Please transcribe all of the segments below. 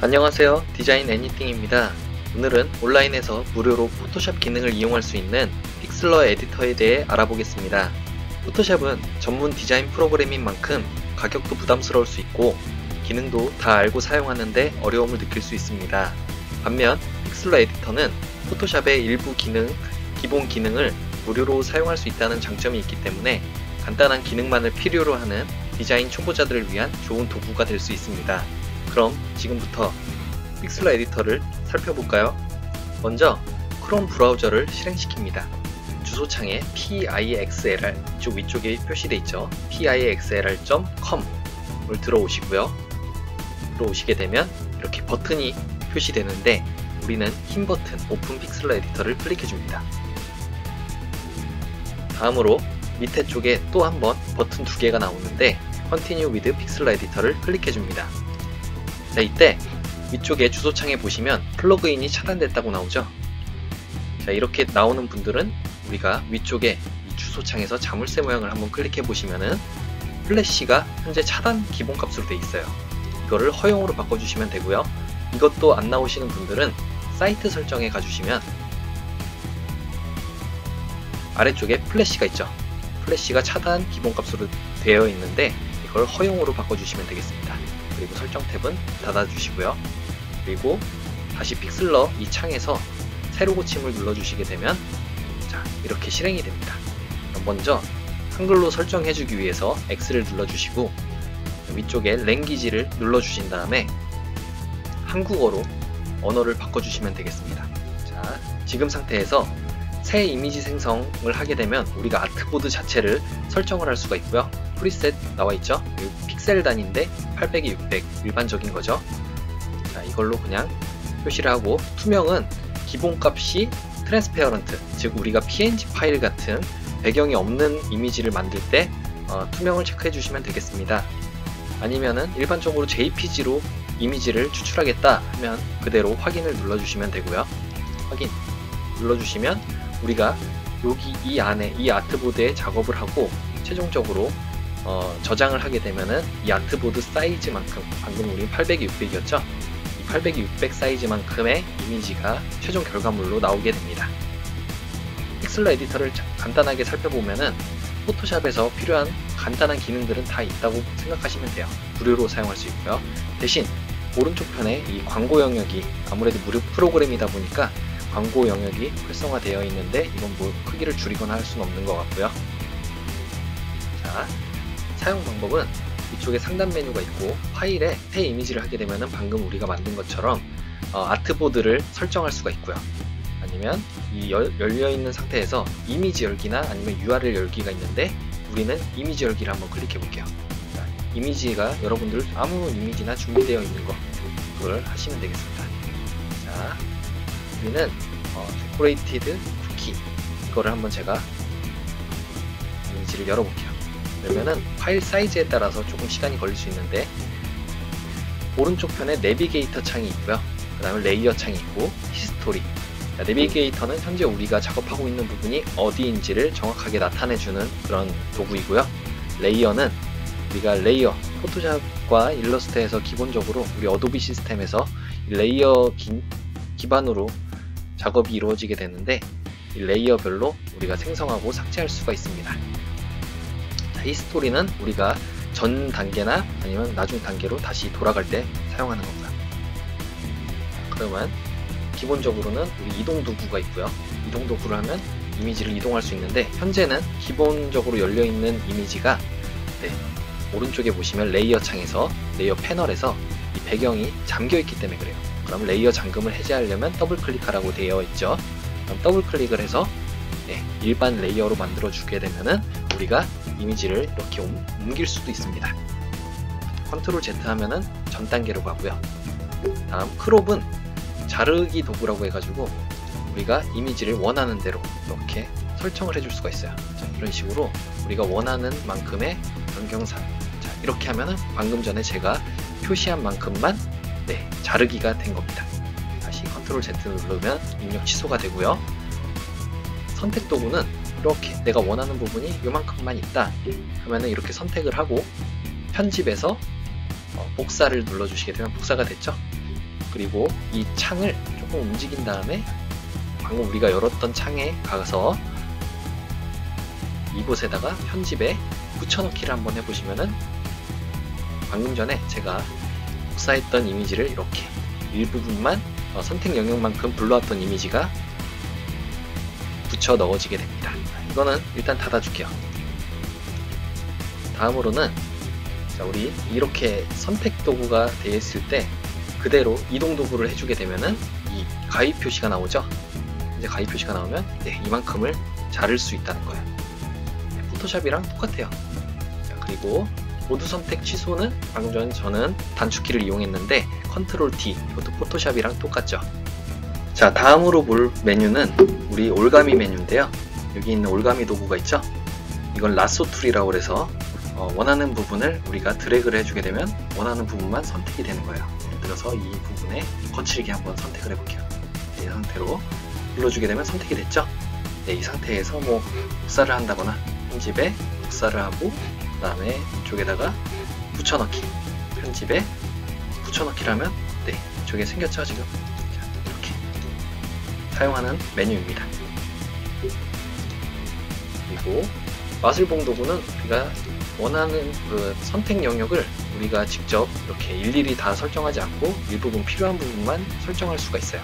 안녕하세요, 디자인 애니띵입니다. 오늘은 온라인에서 무료로 포토샵 기능을 이용할 수 있는 픽슬러 에디터에 대해 알아보겠습니다. 포토샵은 전문 디자인 프로그램인 만큼 가격도 부담스러울 수 있고 기능도 다 알고 사용하는데 어려움을 느낄 수 있습니다. 반면 픽슬러 에디터는 포토샵의 일부 기본 기능을 무료로 사용할 수 있다는 장점이 있기 때문에 간단한 기능만을 필요로 하는 디자인 초보자들을 위한 좋은 도구가 될 수 있습니다. 그럼 지금부터 픽슬러 에디터를 살펴볼까요? 먼저 크롬 브라우저를 실행시킵니다. 주소창에 pixlr 이쪽 위쪽에 표시되어 있죠. pixlr.com을 들어오시고요. 들어오시게 되면 이렇게 버튼이 표시되는데 우리는 흰 버튼 오픈 픽슬러 에디터를 클릭해 줍니다. 다음으로 밑에 쪽에 또 한 번 버튼 두 개가 나오는데 Continue with Pixlr Editor를 클릭해 줍니다. 자, 이때 위쪽에 주소창에 보시면 플러그인이 차단됐다고 나오죠. 자, 이렇게 나오는 분들은 우리가 위쪽에 이 주소창에서 자물쇠 모양을 한번 클릭해 보시면은 플래시가 현재 차단 기본값으로 되어 있어요. 이거를 허용으로 바꿔주시면 되고요. 이것도 안 나오시는 분들은 사이트 설정에 가주시면 아래쪽에 플래시가 있죠. 플래시가 차단 기본값으로 되어 있는데 이걸 허용으로 바꿔주시면 되겠습니다. 그리고 설정 탭은 닫아주시고요. 그리고 다시 픽슬러 이 창에서 새로 고침을 눌러주시게 되면 자, 이렇게 실행이 됩니다. 먼저 한글로 설정해주기 위해서 X를 눌러주시고 위쪽에 랭귀지를 눌러주신 다음에 한국어로 언어를 바꿔주시면 되겠습니다. 자, 지금 상태에서 새 이미지 생성을 하게 되면 우리가 아트보드 자체를 설정을 할 수가 있고요. 프리셋 나와있죠? 픽셀 단위인데 800에 600 일반적인 거죠. 자, 이걸로 그냥 표시를 하고 투명은 기본값이 트랜스페어런트, 즉 우리가 png 파일 같은 배경이 없는 이미지를 만들 때 투명을 체크해 주시면 되겠습니다. 아니면은 일반적으로 jpg로 이미지를 추출하겠다 하면 그대로 확인을 눌러주시면 되고요. 확인 눌러주시면 우리가 여기 이 안에 이 아트보드에 작업을 하고 최종적으로 저장을 하게 되면은 이 아트보드 사이즈만큼, 방금 우리 800에 600이었죠? 이 800에 600 사이즈만큼의 이미지가 최종 결과물로 나오게 됩니다. 픽슬러 에디터를 간단하게 살펴보면은 포토샵에서 필요한 간단한 기능들은 다 있다고 생각하시면 돼요. 무료로 사용할 수 있고요. 대신 오른쪽 편에 이 광고 영역이 아무래도 무료 프로그램이다 보니까 광고 영역이 활성화되어 있는데 이건 뭐 크기를 줄이거나 할 수는 없는 것 같고요. 자, 사용 방법은 이쪽에 상단 메뉴가 있고 파일에 새 이미지를 하게 되면 방금 우리가 만든 것처럼 아트보드를 설정할 수가 있고요. 아니면 이 열려있는 상태에서 이미지 열기나 아니면 URL 열기가 있는데 우리는 이미지 열기를 한번 클릭해 볼게요. 자, 이미지가 여러분들 아무 이미지나 준비되어 있는 거 그걸 하시면 되겠습니다. 자, 우리는 데코레이티드 쿠키 이거를 한번 제가 이미지를 열어볼게요. 그러면은 파일 사이즈에 따라서 조금 시간이 걸릴 수 있는데 오른쪽 편에 내비게이터 창이 있고요. 그 다음에 레이어 창이 있고 히스토리. 자, 내비게이터는 현재 우리가 작업하고 있는 부분이 어디인지를 정확하게 나타내주는 그런 도구이고요. 레이어는 우리가 레이어, 포토샵과 일러스트에서 기본적으로 우리 어도비 시스템에서 레이어 기반으로 작업이 이루어지게 되는데 이 레이어별로 우리가 생성하고 삭제할 수가 있습니다. 자, 히스토리는 우리가 전 단계나 아니면 나중 단계로 다시 돌아갈 때 사용하는 겁니다. 그러면 기본적으로는 우리 이동 도구가 있고요. 이동 도구를 하면 이미지를 이동할 수 있는데 현재는 기본적으로 열려있는 이미지가 오른쪽에 보시면 레이어 창에서 레이어 패널에서 이 배경이 잠겨있기 때문에 그래요. 그럼 레이어 잠금을 해제하려면 더블 클릭하라고 되어 있죠. 그럼 더블 클릭을 해서 일반 레이어로 만들어 주게 되면은 우리가 이미지를 이렇게 옮길 수도 있습니다. 컨트롤 Z 하면은 전 단계로 가고요. 다음 크롭은 자르기 도구라고 해가지고 우리가 이미지를 원하는 대로 이렇게 설정을 해줄 수가 있어요. 자, 이런 식으로 우리가 원하는 만큼의 변경사. 자, 이렇게 하면은 방금 전에 제가 표시한 만큼만 자르기가 된 겁니다. 다시 컨트롤 Z 누르면 입력 취소가 되고요. 선택 도구는 이렇게 내가 원하는 부분이 요만큼만 있다 하면은 이렇게 선택을 하고 편집해서 복사를 눌러주시게 되면 복사가 됐죠. 그리고 이 창을 조금 움직인 다음에 방금 우리가 열었던 창에 가서 이곳에다가 편집에 붙여넣기를 한번 해보시면은 방금 전에 제가 복사했던 이미지를 이렇게 일부분만 선택 영역만큼 불러왔던 이미지가 붙여 넣어지게 됩니다. 이거는 일단 닫아줄게요. 다음으로는 자, 우리 이렇게 선택 도구가 되어 있을 때 그대로 이동 도구를 해주게 되면은 이 가위 표시가 나오죠. 이제 가위 표시가 나오면 네, 이만큼을 자를 수 있다는 거예요. 네, 포토샵이랑 똑같아요. 자, 그리고 모두 선택 취소는 방금 전에 저는 단축키를 이용했는데 컨트롤 D, 이것도 포토샵이랑 똑같죠. 자, 다음으로 볼 메뉴는 우리 올가미 메뉴인데요. 여기 있는 올가미 도구가 있죠. 이건 라쏘 툴이라고 해서 원하는 부분을 우리가 드래그를 해주게 되면 원하는 부분만 선택이 되는 거예요. 예를 들어서 이 부분에 거칠게 한번 선택을 해볼게요. 이 상태로 눌러주게 되면 선택이 됐죠. 네, 이 상태에서 뭐 복사를 한다거나 편집에 복사를 하고 그 다음에 이쪽에다가 붙여넣기, 편집에 붙여넣기를 하면 네, 이쪽에 생겼죠 지금. 자, 이렇게 사용하는 메뉴입니다. 그리고 마술봉 도구는 우리가 원하는 그 선택 영역을 우리가 직접 이렇게 일일이 다 설정하지 않고 일부분 필요한 부분만 설정할 수가 있어요.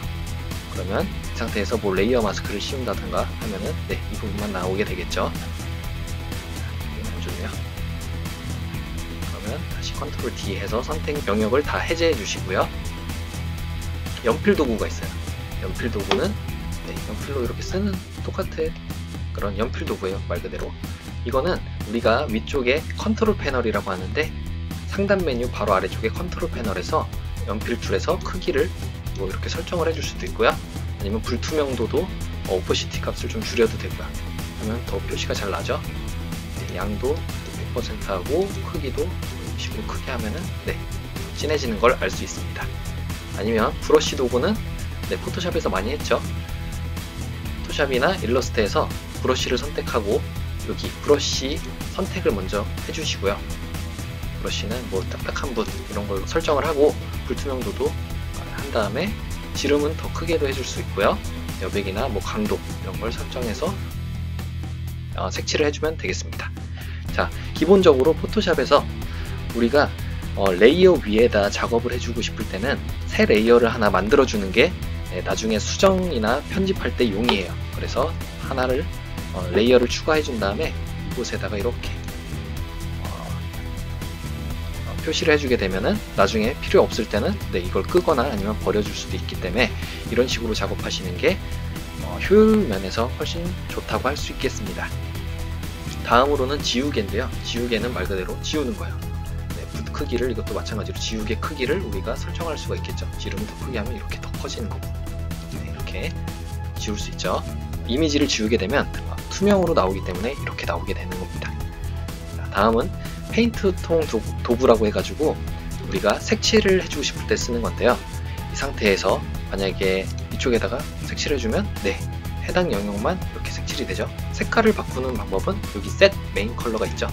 그러면 이 상태에서 뭐 레이어 마스크를 씌운다든가 하면은 네, 이 부분만 나오게 되겠죠. 안 좋네요. 그러면 다시 컨트롤 D 해서 선택 영역을 다 해제해 주시고요. 연필 도구가 있어요. 연필 도구는 네, 연필로 이렇게 쓰는 똑같은 그런 연필 도구예요. 말 그대로. 이거는 우리가 위쪽에 컨트롤 패널이라고 하는데 상단 메뉴 바로 아래쪽에 컨트롤 패널에서 연필 툴에서 크기를 뭐 이렇게 설정을 해줄 수도 있고요. 아니면 불투명도도 오퍼시티 값을 좀 줄여도 되고요. 하면 더 표시가 잘 나죠. 네, 양도 100% 하고 크기도 이런 식으로 크게 하면은 네, 진해지는 걸 알 수 있습니다. 아니면 브러쉬 도구는 네, 포토샵에서 많이 했죠. 포토샵이나 일러스트에서 브러쉬를 선택하고 여기 브러쉬 선택을 먼저 해주시고요. 브러쉬는 뭐 딱딱한 붓 이런 걸 설정을 하고 불투명도도 한 다음에 지름은 더 크게도 해줄 수 있고요. 여백이나 뭐 강도 이런 걸 설정해서 색칠을 해주면 되겠습니다. 자, 기본적으로 포토샵에서 우리가 레이어 위에다 작업을 해주고 싶을 때는 새 레이어를 하나 만들어주는 게 나중에 수정이나 편집할 때 용이해요. 그래서 하나를 레이어를 추가해 준 다음에 이곳에다가 이렇게 표시를 해주게 되면은 나중에 필요 없을 때는 네, 이걸 끄거나 아니면 버려줄 수도 있기 때문에 이런 식으로 작업하시는 게 효율 면에서 훨씬 좋다고 할 수 있겠습니다. 다음으로는 지우개인데요. 지우개는 말 그대로 지우는 거예요. 네, 붓 크기를 이것도 마찬가지로 지우개 크기를 우리가 설정할 수가 있겠죠. 지름을 더 크게 하면 이렇게 더 커지는 거고 네, 이렇게 지울 수 있죠. 이미지를 지우게 되면 투명으로 나오기 때문에 이렇게 나오게 되는 겁니다. 자, 다음은 페인트 통 도구라고 해가지고 우리가 색칠을 해주고 싶을 때 쓰는 건데요. 이 상태에서 만약에 이쪽에다가 색칠을 해주면 네, 해당 영역만 이렇게 색칠이 되죠. 색깔을 바꾸는 방법은 여기 셋 메인 컬러가 있죠.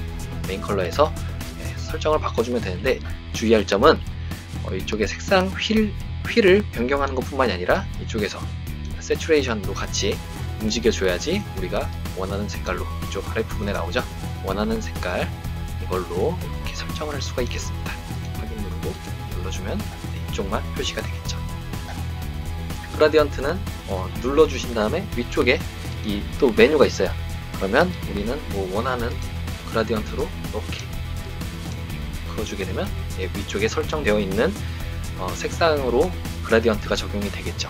메인 컬러에서 네, 설정을 바꿔주면 되는데 주의할 점은 이쪽에 색상 휠을 변경하는 것 뿐만이 아니라 이쪽에서 세츄레이션도 같이 움직여줘야지 우리가 원하는 색깔로 이쪽 아랫부분에 나오죠. 원하는 색깔 이걸로 이렇게 설정을 할 수가 있겠습니다. 확인 누르고 눌러주면 네, 이쪽만 표시가 되겠죠. 그라디언트는 눌러주신 다음에 위쪽에 이 또 메뉴가 있어요. 그러면 우리는 뭐 원하는 그라디언트로 이렇게 그어주게 되면 예, 위쪽에 설정되어 있는 색상으로 그라디언트가 적용이 되겠죠.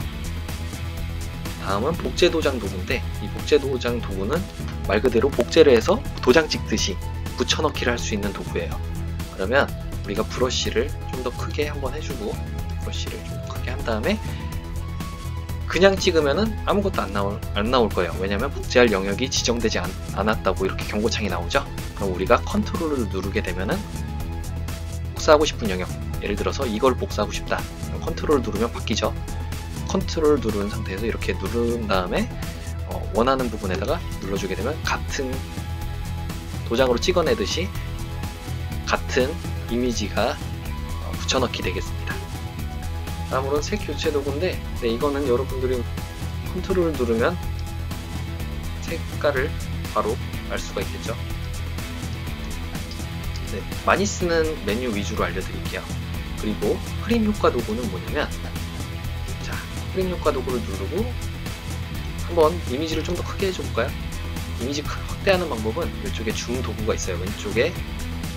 다음은 복제 도장 도구인데 이 복제 도장 도구는 말 그대로 복제를 해서 도장 찍듯이 붙여넣기를 할 수 있는 도구예요. 그러면 우리가 브러쉬를 좀 더 크게 한번 해주고 브러쉬를 좀 크게 한 다음에 그냥 찍으면은 아무것도 안 나올 거예요. 왜냐면 복제할 영역이 지정되지 않았다고 이렇게 경고창이 나오죠. 그럼 우리가 컨트롤을 누르게 되면은 복사하고 싶은 영역, 예를 들어서 이걸 복사하고 싶다. 그럼 컨트롤을 누르면 바뀌죠. 컨트롤 누른 상태에서 이렇게 누른 다음에 원하는 부분에다가 눌러주게 되면 같은 도장으로 찍어내듯이 같은 이미지가 붙여넣기 되겠습니다. 다음으로는 색 교체 도구인데, 네, 이거는 여러분들이 컨트롤을 누르면 색깔을 바로 알 수가 있겠죠. 네, 많이 쓰는 메뉴 위주로 알려드릴게요. 그리고 프레임 효과 도구는 뭐냐면, 자, 프레임 효과 도구를 누르고 한번 이미지를 좀 더 크게 해줘볼까요? 이미지 확대하는 방법은 이쪽에 줌 도구가 있어요. 왼쪽에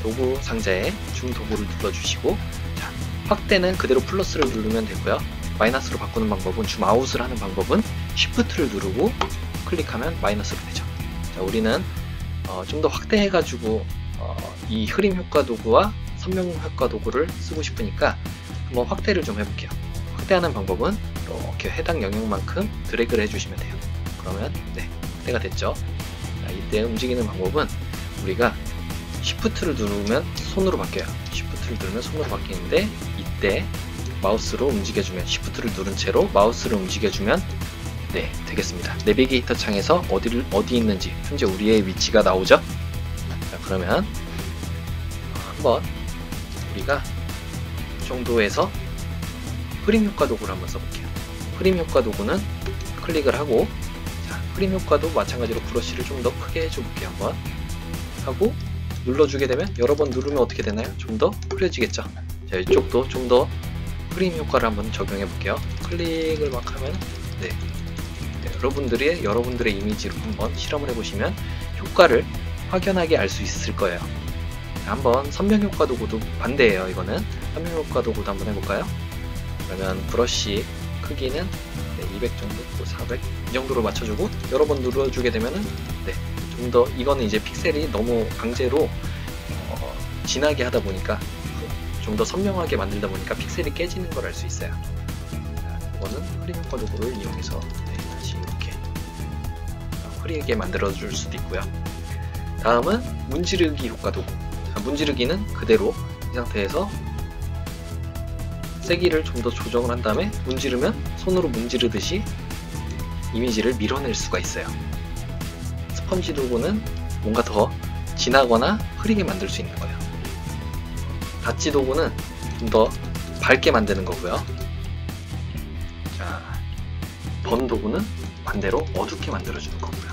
도구 상자에 줌 도구를 눌러주시고, 자, 확대는 그대로 플러스를 누르면 되고요. 마이너스로 바꾸는 방법은, 줌 아웃을 하는 방법은 쉬프트를 누르고 클릭하면 마이너스로 되죠. 자, 우리는 좀 더 확대해가지고 이 흐림 효과 도구와 선명 효과 도구를 쓰고 싶으니까 한번 확대를 좀 해볼게요. 확대하는 방법은 이렇게 해당 영역만큼 드래그를 해주시면 돼요. 그러면 네, 확대가 됐죠. 자, 이때 움직이는 방법은 우리가 Shift를 누르면 손으로 바뀌어요. Shift를 누르면 손으로 바뀌는데, 이때 마우스로 움직여주면, Shift를 누른 채로 마우스를 움직여주면 네, 되겠습니다. 내비게이터 창에서 어디 있는지 현재 우리의 위치가 나오죠. 자, 그러면 한번 우리가 이 정도에서 흐림 효과 도구를 한번 써볼게요. 흐림 효과 도구는 클릭을 하고, 자, 흐림 효과도 마찬가지로 브러쉬를 좀 더 크게 해줘볼게요. 한번 하고 눌러주게 되면, 여러 번 누르면 어떻게 되나요? 좀 더 흐려지겠죠. 자, 이쪽도 좀 더 흐림 효과를 한번 적용해 볼게요. 클릭을 막 하면 네, 여러분들의 이미지로 한번 실험을 해보시면 효과를 확연하게 알 수 있을 거예요. 자, 한번 선명 효과 도구도 반대예요. 이거는 선명 효과 도구도 한번 해볼까요? 그러면 브러쉬 크기는 200 정도, 또 400 이 정도로 맞춰주고 여러 번 눌러주게 되면은 네, 좀 더, 이거는 이제 픽셀이 너무 강제로 진하게 하다 보니까 좀 더 선명하게 만들다 보니까 픽셀이 깨지는 걸 알 수 있어요. 자, 이거는 흐림 효과 도구를 이용해서 네, 다시 이렇게 흐리게 만들어 줄 수도 있고요. 다음은 문지르기 효과 도구. 자, 문지르기는 그대로 이 상태에서 세기를 좀 더 조정을 한 다음에 문지르면 손으로 문지르듯이 이미지를 밀어낼 수가 있어요. 스펀지 도구는 뭔가 더 진하거나 흐리게 만들 수 있는 거예요. 닷지 도구는 좀 더 밝게 만드는 거고요. 자, 번 도구는 반대로 어둡게 만들어주는 거고요.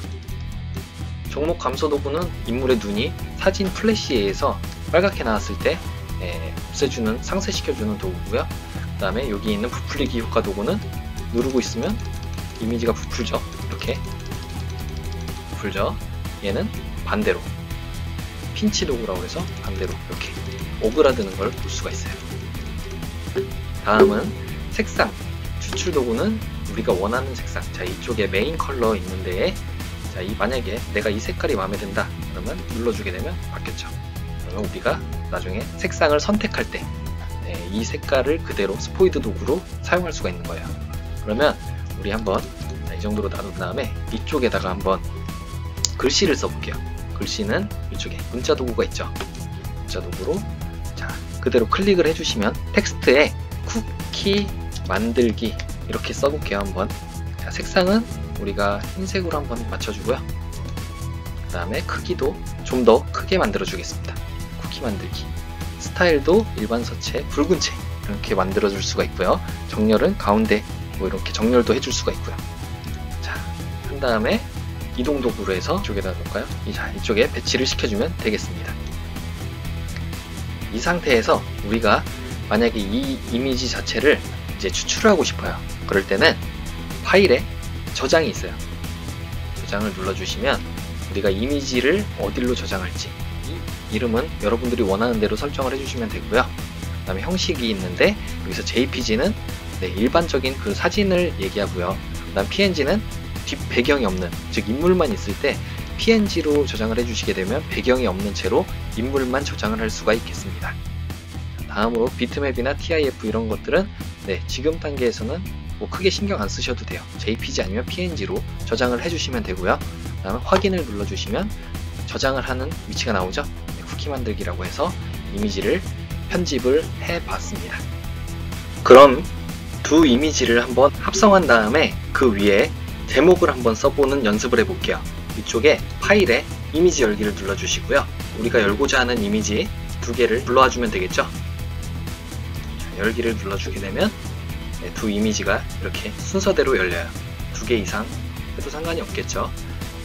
종목 감소 도구는 인물의 눈이 사진 플래시에 의해서 빨갛게 나왔을 때 없애주는, 상쇄시켜주는 도구고요. 그 다음에 여기 있는 부풀리기 효과 도구는 누르고 있으면 이미지가 부풀죠. 이렇게 부풀죠. 얘는 반대로 핀치 도구라고 해서 반대로 이렇게 오그라드는 걸 볼 수가 있어요. 다음은 색상 추출 도구는 우리가 원하는 색상, 자, 이쪽에 메인 컬러 있는데, 자, 만약에 내가 이 색깔이 마음에 든다 그러면 눌러주게 되면 바뀌었죠. 그러면 우리가 나중에 색상을 선택할 때 이 색깔을 그대로 스포이드 도구로 사용할 수가 있는 거예요. 그러면 우리 한번 이 정도로 놔둔 다음에 이쪽에다가 한번 글씨를 써볼게요. 글씨는 이쪽에 문자 도구가 있죠. 문자 도구로 자, 그대로 클릭을 해주시면 텍스트에 쿠키 만들기 이렇게 써볼게요. 한번. 자, 색상은 우리가 흰색으로 한번 맞춰주고요. 그 다음에 크기도 좀 더 크게 만들어 주겠습니다. 쿠키 만들기. 스타일도 일반 서체, 붉은 체 이렇게 만들어 줄 수가 있고요. 정렬은 가운데 뭐 이렇게 정렬도 해줄 수가 있고요. 자, 한 다음에 이동 도구로 해서 이쪽에다 놓을까요? 자, 이쪽에 배치를 시켜주면 되겠습니다. 이 상태에서 우리가 만약에 이 이미지 자체를 이제 추출을 하고 싶어요. 그럴 때는 파일에 저장이 있어요. 저장을 눌러주시면 우리가 이미지를 어디로 저장할지, 이 이름은 여러분들이 원하는 대로 설정을 해주시면 되고요. 그 다음에 형식이 있는데 여기서 JPG는 네, 일반적인 그 사진을 얘기하고요. 그 다음 PNG는 뒷 배경이 없는, 즉 인물만 있을 때 PNG로 저장을 해주시게 되면 배경이 없는 채로 인물만 저장을 할 수가 있겠습니다. 다음으로 비트맵이나 TIF 이런 것들은 네, 지금 단계에서는 뭐 크게 신경 안 쓰셔도 돼요. JPG 아니면 PNG로 저장을 해주시면 되고요. 그 다음에 확인을 눌러주시면 저장을 하는 위치가 나오죠. 네, 쿠키 만들기라고 해서 이미지를 편집을 해봤습니다. 그럼 두 이미지를 한번 합성한 다음에 그 위에 제목을 한번 써보는 연습을 해볼게요. 이쪽에 파일에 이미지 열기를 눌러주시고요. 우리가 열고자 하는 이미지 두 개를 불러와주면 되겠죠. 자, 열기를 눌러주게 되면 두 이미지가 이렇게 순서대로 열려요. 2개 이상 해도 상관이 없겠죠.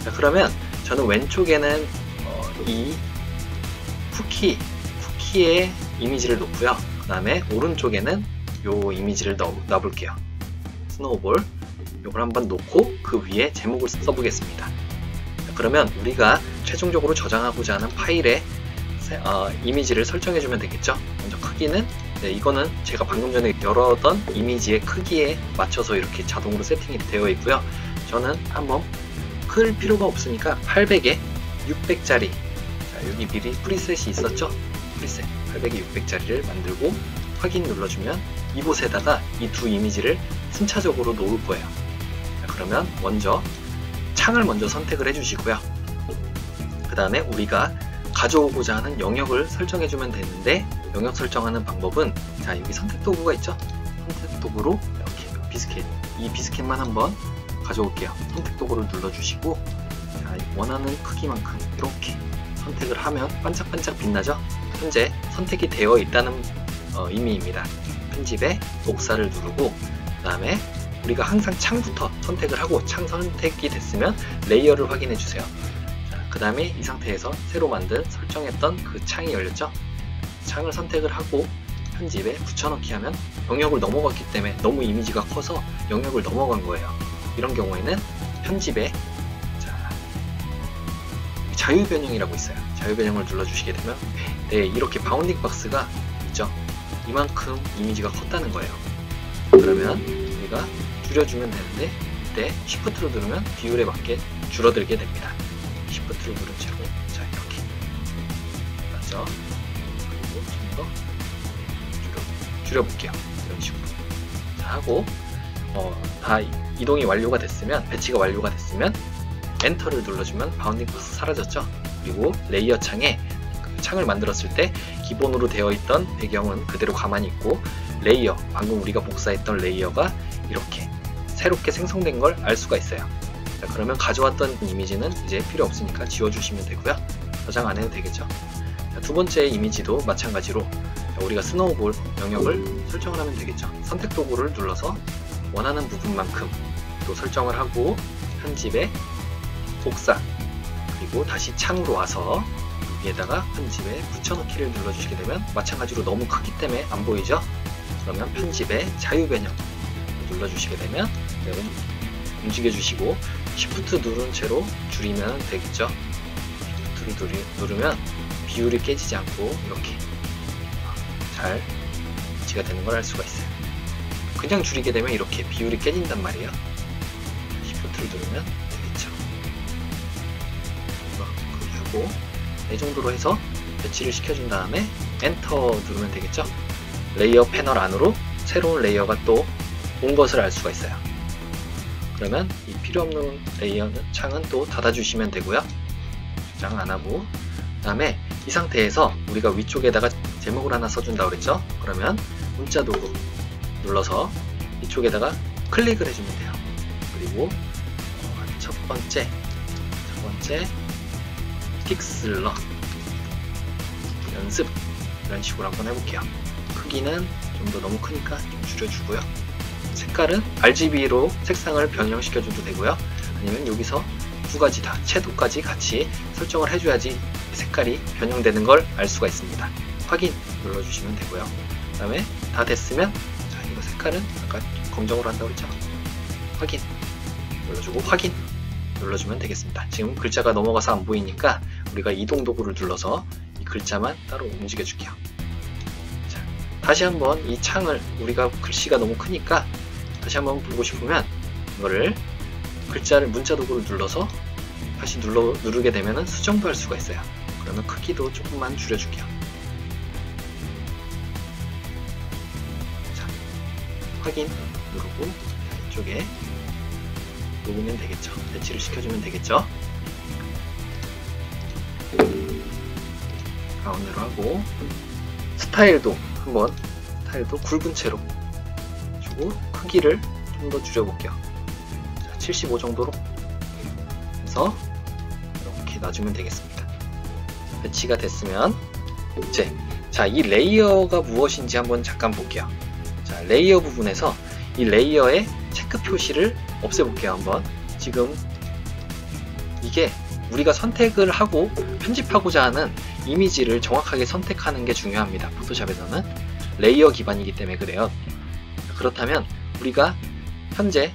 자, 그러면 저는 왼쪽에는 이 쿠키의 이미지를 놓고요. 그 다음에 오른쪽에는 요 이미지를 넣어볼게요. 스노우볼 요걸 한번 놓고 그 위에 제목을 써보겠습니다. 자, 그러면 우리가 최종적으로 저장하고자 하는 파일의 이미지를 설정해주면 되겠죠. 먼저 크기는 이거는 제가 방금 전에 열었던 이미지의 크기에 맞춰서 이렇게 자동으로 세팅이 되어 있고요. 저는 한번 클 필요가 없으니까 800에 600짜리, 자, 여기 미리 프리셋이 있었죠. 프리셋 800에 600짜리를 만들고 확인 눌러주면 이곳에다가 이 두 이미지를 순차적으로 놓을 거예요. 자, 그러면 먼저 창을 먼저 선택을 해주시고요. 그 다음에 우리가 가져오고자 하는 영역을 설정해주면 되는데, 영역 설정하는 방법은 자, 여기 선택 도구가 있죠. 선택 도구로 이렇게 비스켓, 이 비스켓만 한번 가져올게요. 선택 도구를 눌러주시고, 자, 원하는 크기만큼 이렇게 선택을 하면 반짝반짝 빛나죠. 현재 선택이 되어 있다는 의미입니다. 편집에 복사를 누르고, 그 다음에 우리가 항상 창부터 선택을 하고, 창 선택이 됐으면 레이어를 확인해 주세요. 그 다음에 이 상태에서 새로 만든 설정했던 그 창이 열렸죠. 창을 선택을 하고 편집에 붙여넣기 하면 영역을 넘어갔기 때문에 너무 이미지가 커서 영역을 넘어간 거예요. 이런 경우에는 편집에 자유변형이라고 있어요. 자유변형을 눌러주시게 되면 이렇게 바운딩 박스가 있죠. 이만큼 이미지가 컸다는 거예요. 그러면 우리가 줄여주면 되는데, 이때 Shift를 누르면 비율에 맞게 줄어들게 됩니다. Shift를 누른 채로 자, 이렇게 맞죠? 그리고 좀 더 줄여볼게요. 이런 식으로 자, 하고 다 이동이 완료가 됐으면, 배치가 완료가 됐으면 엔터를 눌러주면 바운딩 박스 사라졌죠. 그리고 레이어 창에 창을 만들었을 때 기본으로 되어 있던 배경은 그대로 가만히 있고, 레이어, 방금 우리가 복사했던 레이어가 이렇게 새롭게 생성된 걸 알 수가 있어요. 자, 그러면 가져왔던 이미지는 이제 필요 없으니까 지워주시면 되고요. 저장 안 해도 되겠죠. 자, 두 번째 이미지도 마찬가지로 우리가 스노우볼 영역을 설정을 하면 되겠죠. 선택 도구를 눌러서 원하는 부분만큼 또 설정을 하고, 편집에 복사, 그리고 다시 창으로 와서 여기에다가 편집에 붙여넣기를 눌러주시게 되면 마찬가지로 너무 크기 때문에 안 보이죠. 그러면 편집에 자유변형 눌러주시게 되면 움직여주시고, Shift 누른 채로 줄이면 되겠죠. Shift를 누르면 비율이 깨지지 않고 이렇게 잘 배치가 되는 걸 알 수가 있어요. 그냥 줄이게 되면 이렇게 비율이 깨진단 말이에요. Shift를 누르면 되겠죠. 그렇게 하고 이 정도로 해서 배치를 시켜준 다음에 엔터 누르면 되겠죠. 레이어 패널 안으로 새로운 레이어가 또 온 것을 알 수가 있어요. 그러면 이 필요 없는 레이어는 창은 또 닫아주시면 되고요. 저장 안 하고, 그 다음에 이 상태에서 우리가 위쪽에다가 제목을 하나 써준다고 그랬죠. 그러면 문자 도구 눌러서 이쪽에다가 클릭을 해주면 돼요. 그리고 첫 번째 픽슬러 연습, 이런 식으로 한번 해볼게요. 크기는 좀 더 너무 크니까 좀 줄여주고요. 색깔은 RGB로 색상을 변형시켜줘도 되고요. 아니면 여기서 두 가지 다, 채도까지 같이 설정을 해줘야지 색깔이 변형되는 걸 알 수가 있습니다. 확인 눌러주시면 되고요. 그 다음에 다 됐으면, 자, 이거 색깔은 아까 검정으로 한다고 했죠. 확인 눌러주고 확인 눌러주면 되겠습니다. 지금 글자가 넘어가서 안 보이니까 우리가 이동 도구를 눌러서 이 글자만 따로 움직여 줄게요. 자, 다시 한번 이 창을, 우리가 글씨가 너무 크니까 다시 한번 보고 싶으면 이거를 글자를 문자 도구를 눌러서 다시 누르게 되면 수정도 할 수가 있어요. 그러면 크기도 조금만 줄여줄게요. 자, 확인 누르고 이쪽에 놓으면 되겠죠. 배치를 시켜주면 되겠죠. 가운데로 하고, 스타일도 한번, 스타일도 굵은 채로 주고 크기를 좀 더 줄여볼게요. 자, 75 정도로 해서 이렇게 놔주면 되겠습니다. 배치가 됐으면 이제 자, 이 레이어가 무엇인지 한번 잠깐 볼게요. 자, 레이어 부분에서 이 레이어의 체크 표시를 없애볼게요. 한번. 지금 이게 우리가 선택을 하고 편집하고자 하는 이미지를 정확하게 선택하는 게 중요합니다. 포토샵에서는 레이어 기반이기 때문에 그래요. 그렇다면 우리가 현재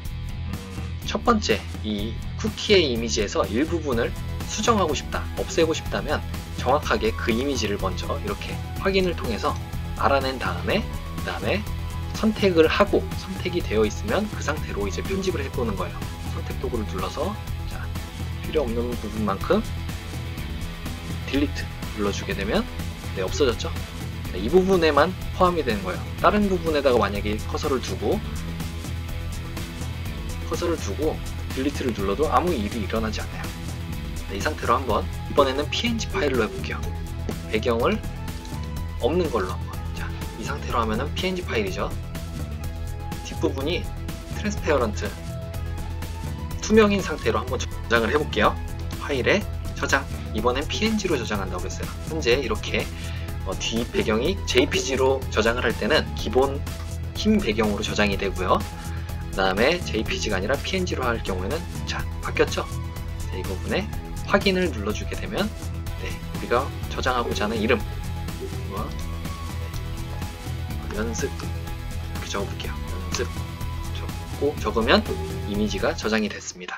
첫 번째 이 쿠키의 이미지에서 일부분을 수정하고 싶다, 없애고 싶다면 정확하게 그 이미지를 먼저 이렇게 확인을 통해서 알아낸 다음에 그 다음에 선택을 하고 선택이 되어 있으면 그 상태로 이제 편집을 해보는 거예요. 선택 도구를 눌러서 자, 필요 없는 부분만큼 딜리트 눌러주게 되면 네, 없어졌죠? 네, 이 부분에만 포함이 되는 거예요. 다른 부분에다가 만약에 커서를 두고 딜리트를 눌러도 아무 일이 일어나지 않아요. 네, 이 상태로 한번 이번에는 png 파일로 해볼게요. 배경을 없는 걸로 한번. 자, 이 상태로 하면은 png 파일이죠. 뒷부분이 트랜스페어런트 투명인 상태로 한번 저장을 해볼게요. 파일에 저장. 이번엔 png로 저장한다고 했어요. 현재 이렇게 뒤 배경이 jpg로 저장을 할 때는 기본 흰 배경으로 저장이 되고요. 그 다음에 jpg가 아니라 png로 할 경우에는 자, 바뀌었죠? 네, 이 부분에 확인을 눌러주게 되면 네, 우리가 저장하고자 하는 이름 연습 이렇게 적어볼게요. 연습 적고 적으면 이미지가 저장이 됐습니다.